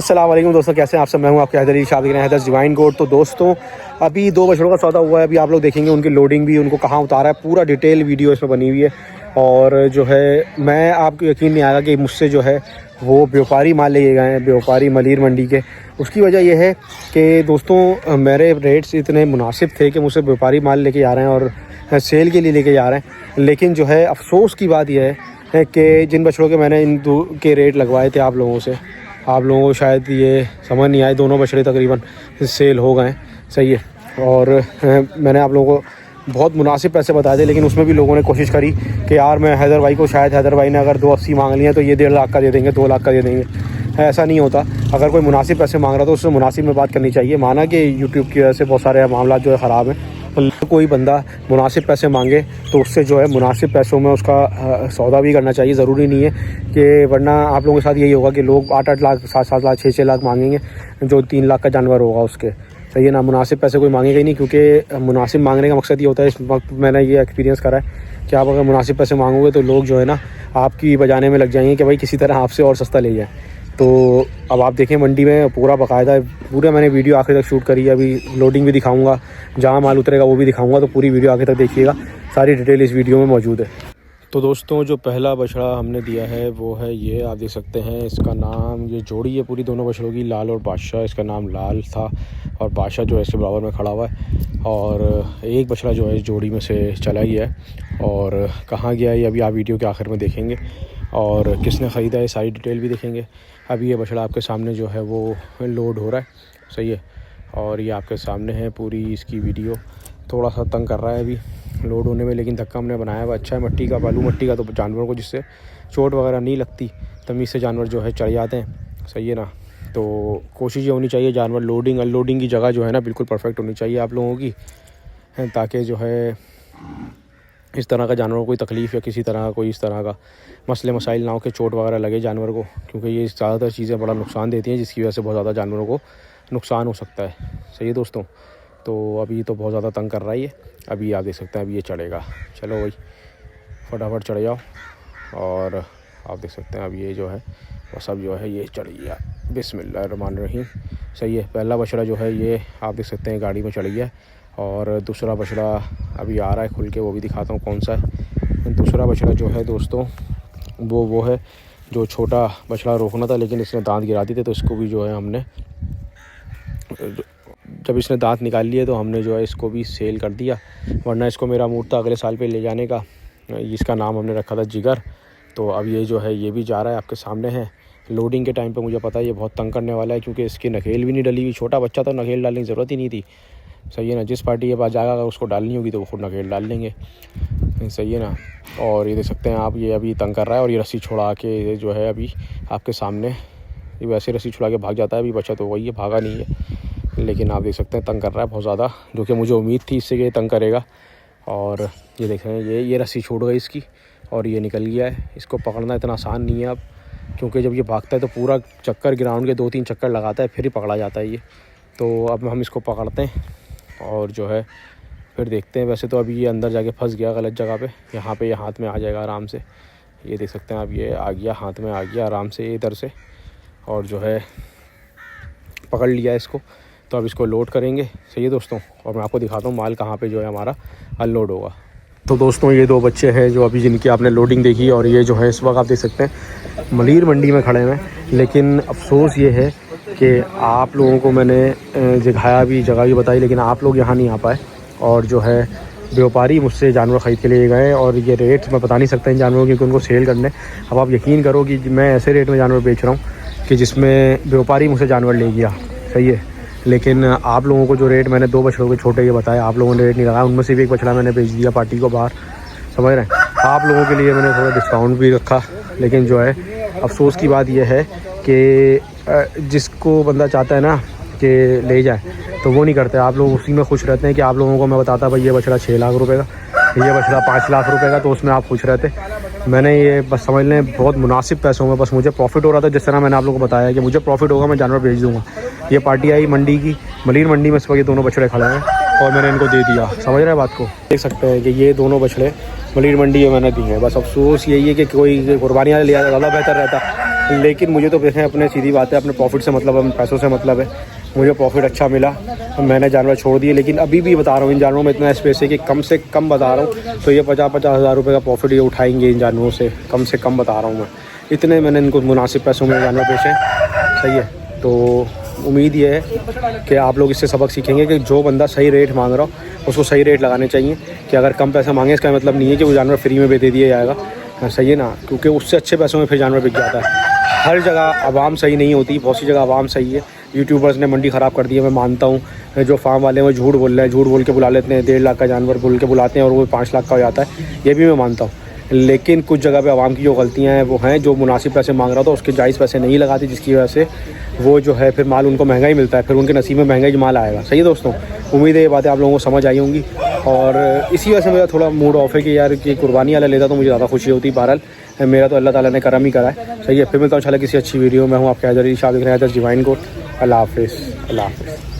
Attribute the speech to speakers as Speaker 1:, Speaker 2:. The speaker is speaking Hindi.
Speaker 1: अस्सलाम वालेकुम दोस्तों, कैसे हैं आप सब। मैं हूं आपके हैदर शादी हैदर डिवाइन गोड। तो दोस्तों अभी 2 बछड़ों का सौदा हुआ है। अभी आप लोग देखेंगे उनकी लोडिंग भी, उनको कहाँ उतारा है, पूरा डिटेल वीडियो इसमें बनी हुई है। और जो है मैं आपको यकीन नहीं आएगा कि मुझसे जो है वो व्यापारी माल ले गए हैं, व्यापारी मलीर मंडी के। उसकी वजह यह है कि दोस्तों मेरे रेट्स इतने मुनासिब थे कि मुझसे व्यापारी माल लेके जा रहे हैं और सेल के लिए लेके जा रहे हैं। लेकिन जो है अफसोस की बात यह है कि जिन बछड़ों के मैंने इन दो के रेट लगवाए थे आप लोगों से, आप लोगों को शायद ये समझ नहीं आए। दोनों बछड़े तकरीबन सेल हो गए, सही है। और मैंने आप लोगों को बहुत मुनासिब पैसे बताए थे, लेकिन उसमें भी लोगों ने कोशिश करी कि यार मैं हैदर भाई को, शायद हैदर भाई ने अगर 280 मांग लिया तो ये 1.5 लाख का दे देंगे, 2 लाख का दे देंगे। ऐसा नहीं होता। अगर कोई मुनासिब पैसे मांग रहा तो उससे मुनासिब में बात करनी चाहिए। माना कि यूट्यूब की वजह से बहुत सारे मामला जो है ख़राब हैं, तो कोई बंदा मुनासिब पैसे मांगे तो उससे जो है मुनासिब पैसों में उसका सौदा भी करना चाहिए। ज़रूरी नहीं है कि, वरना आप लोगों के साथ यही होगा कि लोग 8-8 लाख, 7-7 लाख, 6-6 लाख मांगेंगे जो 3 लाख का जानवर होगा उसके, सही है ना। मुनासिब पैसे कोई मांगेगा ही नहीं, क्योंकि मुनासिब मांगने का मकसद ये होता है, इस वक्त मैंने ये एक्सपीरियंस करा है कि आप अगर मुनासिब पैसे मांगोगे तो लोग जो है ना आपकी बजाने में लग जाएंगे कि भाई किसी तरह आपसे और सस्ता ले जाए। तो अब आप देखें मंडी में पूरा बाकायदा पूरा मैंने वीडियो आखिर तक शूट करी है। अभी लोडिंग भी दिखाऊंगा, जहाँ माल उतरेगा वो भी दिखाऊंगा, तो पूरी वीडियो आखिर तक देखिएगा, सारी डिटेल इस वीडियो में मौजूद है। तो दोस्तों जो पहला बछड़ा हमने दिया है वो है ये, आप देख सकते हैं। इसका नाम, ये जोड़ी है पूरी दोनों बछड़ों की, लाल और बादशाह। इसका नाम लाल था और बादशाह जो है इसके बराबर में खड़ा हुआ है। और एक बछड़ा जो है इस जोड़ी में से चला गया है, और कहाँ गया है ये अभी आप वीडियो के आखिर में देखेंगे, और किसने ख़रीदा है सारी डिटेल भी देखेंगे। अभी ये बछड़ा आपके सामने जो है वो लोड हो रहा है, सही है। और ये आपके सामने है पूरी इसकी वीडियो। थोड़ा सा तंग कर रहा है अभी लोड होने में, लेकिन धक्का हमने बनाया हुआ अच्छा है। मट्टी का, बालू मट्टी का, तो जानवरों को जिससे चोट वगैरह नहीं लगती, तमीज़ से जानवर जो है चढ़ जाते हैं, सही है ना। तो कोशिश ये होनी चाहिए जानवर लोडिंग अनलोडिंग की जगह जो है ना बिल्कुल परफेक्ट होनी चाहिए आप लोगों की, ताकि जो है इस तरह का जानवरों को कोई तकलीफ़ या किसी तरह का कोई इस तरह का मसले मसाइल ना हो कि चोट वगैरह लगे जानवर को, क्योंकि ये ज़्यादातर चीज़ें बड़ा नुकसान देती हैं, जिसकी वजह से बहुत ज़्यादा जानवरों को नुकसान हो सकता है, सही है दोस्तों। तो अभी तो बहुत ज़्यादा तंग कर रहा है ये। अभी आप देख सकते हैं अभी ये चढ़ेगा, चलो भाई फटाफट चढ़ जाओ। और आप देख सकते हैं अब ये जो है बस अब जो है ये चढ़ गया, बिस्मिल्लाहिर्रहमानिर्रहीम, सही है। पहला बछड़ा जो है ये आप देख सकते हैं गाड़ी में चढ़ गया, और दूसरा बछड़ा अभी आ रहा है खुल के, वो भी दिखाता हूँ कौन सा है। दूसरा बछड़ा जो है दोस्तों वो है जो छोटा बछड़ा रोकना था, लेकिन इसने दांत गिरा दिए थे, तो इसको भी जो है हमने, जब इसने दांत निकाल लिए तो हमने जो है इसको भी सेल कर दिया। वरना इसको मेरा मूड था अगले साल पे ले जाने का। इसका नाम हमने रखा था जिगर। तो अब ये जो है ये भी जा रहा है, आपके सामने है। लोडिंग के टाइम पे मुझे पता है ये बहुत तंग करने वाला है, क्योंकि इसकी नकेल भी नहीं डली हुई। छोटा बच्चा तो नकेल डालने की ज़रूरत ही नहीं थी, सही है ना। जिस पार्टी के पास जाएगा अगर उसको डालनी होगी तो वो खुद नकेल डाल लेंगे, सही है ना। और ये देख सकते हैं आप, ये अभी तंग कर रहा है, और ये रस्सी छुड़ा के जो है अभी आपके सामने, ये वैसे रस्सी छुड़ा के भाग जाता है। अभी बच्चा तो वही है, भागा नहीं है, लेकिन आप देख सकते हैं तंग कर रहा है बहुत ज़्यादा, जो कि मुझे उम्मीद थी इससे कि ये तंग करेगा। और ये देख रहे हैं ये रस्सी छूट गई इसकी, और ये निकल गया है। इसको पकड़ना इतना आसान नहीं है अब, क्योंकि जब ये भागता है तो पूरा चक्कर ग्राउंड के 2-3 चक्कर लगाता है, फिर ही पकड़ा जाता है ये। तो अब हम इसको पकड़ते हैं और जो है फिर देखते हैं। वैसे तो अभी ये अंदर जाके फंस गया गलत जगह पे, यहाँ पे ये हाथ में आ जाएगा आराम से। ये देख सकते हैं आप, ये आ गया, हाथ में आ गया आराम से इधर से, और जो है पकड़ लिया इसको। तो अब इसको लोड करेंगे, सही है दोस्तों। और मैं आपको दिखाता हूँ माल कहाँ पे जो है हमारा अनलोड होगा। तो दोस्तों ये 2 बच्चे हैं जो अभी जिनकी आपने लोडिंग देखी, और ये जो है इस वक्त आप देख सकते हैं मलीर मंडी में खड़े हैं। लेकिन अफसोस ये है कि आप लोगों को मैंने दिखाया भी, जगह भी बताई, लेकिन आप लोग यहाँ नहीं आ पाए। और जो है व्यापारी मुझसे जानवर ख़रीद के लिए गए, और ये रेट मैं बता नहीं सकता इन जानवरों की, क्योंकि उनको सेल करने। अब आप यकीन करो कि मैं ऐसे रेट में जानवर बेच रहा हूँ कि जिसमें व्यापारी मुझसे जानवर ले गया, सही है। लेकिन आप लोगों को जो रेट मैंने 2 बछड़ों के छोटे ये बताए, आप लोगों ने रेट नहीं लगाया। उनमें से भी एक बछड़ा मैंने बेच दिया पार्टी को बाहर, समझ रहे हैं। आप लोगों के लिए मैंने थोड़ा डिस्काउंट भी रखा, लेकिन जो है अफसोस की बात यह है कि जिसको बंदा चाहता है ना कि ले जाए, तो वो नहीं करते। आप लोग उसी में खुश रहते हैं कि आप लोगों को मैं बताता भाई ये बछड़ा 6 लाख रुपए का, ये बछड़ा 5 लाख रुपए का, तो उसमें आप खुश रहते। मैंने ये बस समझ लें बहुत मुनासिब पैसों में बस मुझे प्रॉफिट हो रहा था। जिस तरह मैंने आप लोगों को बताया कि मुझे प्रॉफिट होगा, मैं जानवर बेच दूँगा। ये पार्टी आई मंडी की, मलीर मंडी में इस वक्त ये दोनों बछड़े खड़े हैं, और मैंने इनको दे दिया, समझ रहे हैं बात को। देख सकते हैं कि ये दोनों बछड़े मलीर मंडी में मैंने दी हैं। बस अफसोस यही है कि कोई कुर्बानियाँ लिया ज़्यादा बेहतर रहता, लेकिन मुझे तो देखें अपने सीधी बात है, अपने प्रॉफिट से मतलब है, अपने पैसों से मतलब है। मुझे प्रॉफिट अच्छा मिला तो मैंने जानवर छोड़ दिए, लेकिन अभी भी बता रहा हूँ इन जानवरों में इतना स्पेस है कि कम से कम बता रहा हूँ तो ये 50-50 हज़ार रुपये का प्रॉफिट ये उठाएंगे इन जानवरों से, कम बता रहा हूँ मैं। इतने मैंने इनको मुनासिब पैसों में जानवर बेचे, सही है। तो उम्मीद ये है कि आप लोग इससे सबक सीखेंगे कि जो बंदा सही रेट मांग रहा हो उसको सही रेट लगाने चाहिए। कि अगर कम पैसा मांगे इसका मतलब नहीं है कि वो जानवर फ्री में दे दिया जाएगा, सही है ना, क्योंकि उससे अच्छे पैसों में फिर जानवर बिक जाता है। हर जगह आवाम सही नहीं होती, बहुत सी जगह आवाम सही है। यूट्यूबर्स ने मंडी ख़राब कर दी है, मैं मानता हूँ। जो फार्म वाले हैं वो झूठ बोल रहे हैं, झूठ बोल के बुला लेते हैं, 1.5 लाख का जानवर बोल के बुलाते हैं और वो 5 लाख का हो जाता है, ये भी मैं मानता हूँ। लेकिन कुछ जगह पे आवाम की जो गलतियाँ हैं वो हैं, जो मुनासिब पैसे मांग रहा था उसके जायज़ पैसे नहीं लगाती, जिसकी वजह से वो जो है फिर माल उनको महंगा ही मिलता है, फिर उनके नसीब में महंगा ही माल आएगा। सही है दोस्तों, उम्मीद है ये बातें आप लोगों को समझ आई होंगी। और इसी वजह से मेरा थोड़ा मूड ऑफ है कि यार कि कुर्बानी वाला लेता तो मुझे ज़्यादा खुशी होती। बहरहाल मेरा तो अल्लाह ताला ने करम ही करा है, सही है। फिर मिलता हूँ इंशाल्लाह किसी अच्छी वीडियो में। हूँ आपके हैदर शाह, देख रहे हैं हैदर डिवाइन गोट। अल्लाह हाफ़िज़, अल्लाह हाफ़िज़।